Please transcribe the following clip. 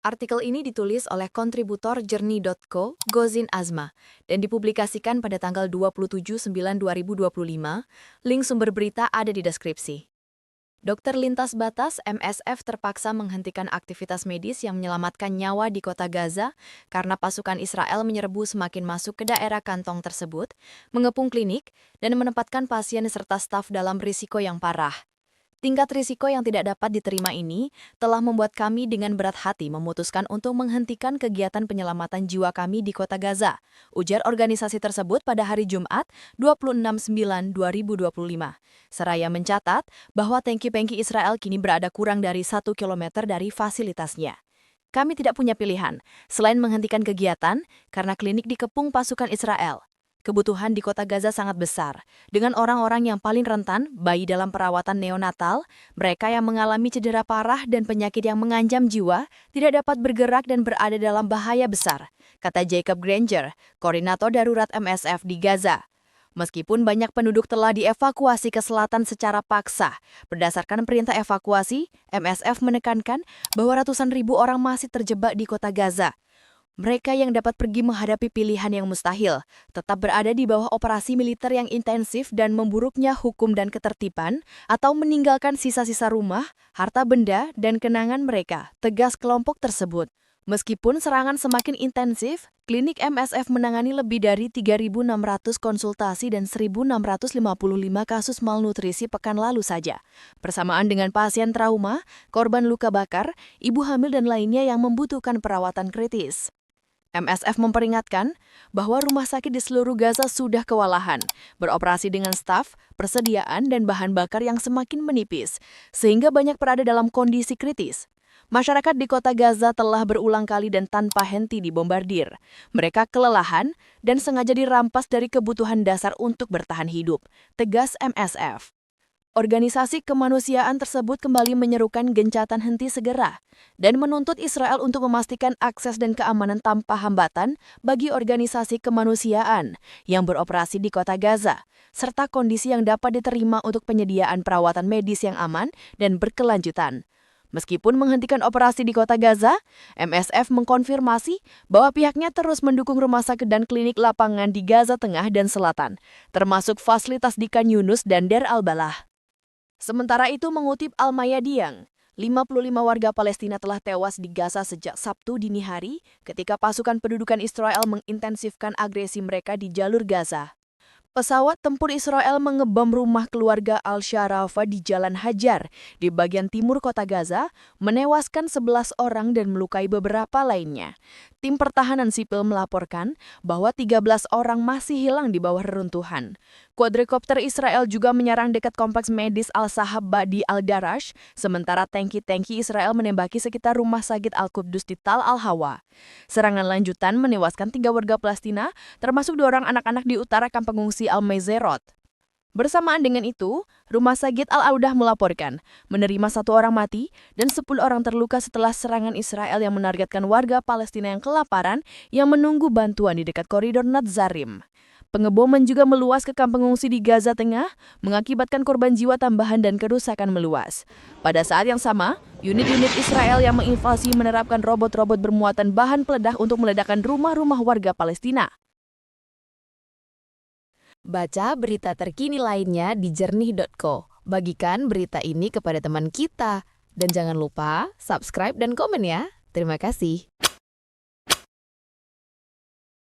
Artikel ini ditulis oleh kontributor Journey.co, Gozin Azma, dan dipublikasikan pada tanggal 27/9/2025. Link sumber berita ada di deskripsi. Dokter Lintas Batas (MSF) terpaksa menghentikan aktivitas medis yang menyelamatkan nyawa di kota Gaza karena pasukan Israel menyerbu semakin masuk ke daerah kantong tersebut, mengepung klinik, dan menempatkan pasien serta staf dalam risiko yang parah. Tingkat risiko yang tidak dapat diterima ini telah membuat kami dengan berat hati memutuskan untuk menghentikan kegiatan penyelamatan jiwa kami di kota Gaza, ujar organisasi tersebut pada hari Jumat, 26/9/2025. Seraya mencatat bahwa tangki-tangki Israel kini berada kurang dari 1 kilometer dari fasilitasnya. Kami tidak punya pilihan selain menghentikan kegiatan karena klinik dikepung pasukan Israel. Kebutuhan di kota Gaza sangat besar, dengan orang-orang yang paling rentan, bayi dalam perawatan neonatal, mereka yang mengalami cedera parah dan penyakit yang mengancam jiwa, tidak dapat bergerak dan berada dalam bahaya besar, kata Jacob Granger, koordinator darurat MSF di Gaza. Meskipun banyak penduduk telah dievakuasi ke selatan secara paksa, berdasarkan perintah evakuasi, MSF menekankan bahwa ratusan ribu orang masih terjebak di kota Gaza. Mereka yang dapat pergi menghadapi pilihan yang mustahil, tetap berada di bawah operasi militer yang intensif dan memburuknya hukum dan ketertiban, atau meninggalkan sisa-sisa rumah, harta benda, dan kenangan mereka, tegas kelompok tersebut. Meskipun serangan semakin intensif, klinik MSF menangani lebih dari 3.600 konsultasi dan 1.655 kasus malnutrisi pekan lalu saja. Bersamaan dengan pasien trauma, korban luka bakar, ibu hamil dan lainnya yang membutuhkan perawatan kritis. MSF memperingatkan bahwa rumah sakit di seluruh Gaza sudah kewalahan, beroperasi dengan staf, persediaan, dan bahan bakar yang semakin menipis, sehingga banyak berada dalam kondisi kritis. Masyarakat di kota Gaza telah berulang kali dan tanpa henti dibombardir. Mereka kelelahan dan sengaja dirampas dari kebutuhan dasar untuk bertahan hidup, tegas MSF. Organisasi kemanusiaan tersebut kembali menyerukan gencatan henti segera dan menuntut Israel untuk memastikan akses dan keamanan tanpa hambatan bagi organisasi kemanusiaan yang beroperasi di kota Gaza, serta kondisi yang dapat diterima untuk penyediaan perawatan medis yang aman dan berkelanjutan. Meskipun menghentikan operasi di kota Gaza, MSF mengkonfirmasi bahwa pihaknya terus mendukung rumah sakit dan klinik lapangan di Gaza Tengah dan Selatan, termasuk fasilitas di Khan Yunus dan Deir al-Balah. Sementara itu mengutip Al-Mayadiyang, 55 warga Palestina telah tewas di Gaza sejak Sabtu dini hari ketika pasukan pendudukan Israel mengintensifkan agresi mereka di jalur Gaza. Pesawat tempur Israel mengebom rumah keluarga Al-Sharafa di Jalan Hajar di bagian timur kota Gaza, menewaskan 11 orang dan melukai beberapa lainnya. Tim pertahanan sipil melaporkan bahwa 13 orang masih hilang di bawah reruntuhan. Quadricopter Israel juga menyerang dekat kompleks medis Al-Sahab di Al-Darash, sementara tangki-tangki Israel menembaki sekitar rumah sakit Al-Quddus di Tal Al-Hawa. Serangan lanjutan menewaskan 3 warga Palestina, termasuk 2 orang anak-anak di utara kamp pengungsi Al-Maizerot. Bersamaan dengan itu, Rumah Sakit Al-Audah melaporkan menerima 1 orang mati dan 10 orang terluka setelah serangan Israel yang menargetkan warga Palestina yang kelaparan yang menunggu bantuan di dekat koridor Natzarim. Pengeboman juga meluas ke kamp pengungsi di Gaza Tengah, mengakibatkan korban jiwa tambahan dan kerusakan meluas. Pada saat yang sama, unit-unit Israel yang menginvasi menerapkan robot-robot bermuatan bahan peledak untuk meledakkan rumah-rumah warga Palestina. Baca berita terkini lainnya di Journey.co. Bagikan berita ini kepada teman kita. Dan jangan lupa subscribe dan komen ya. Terima kasih.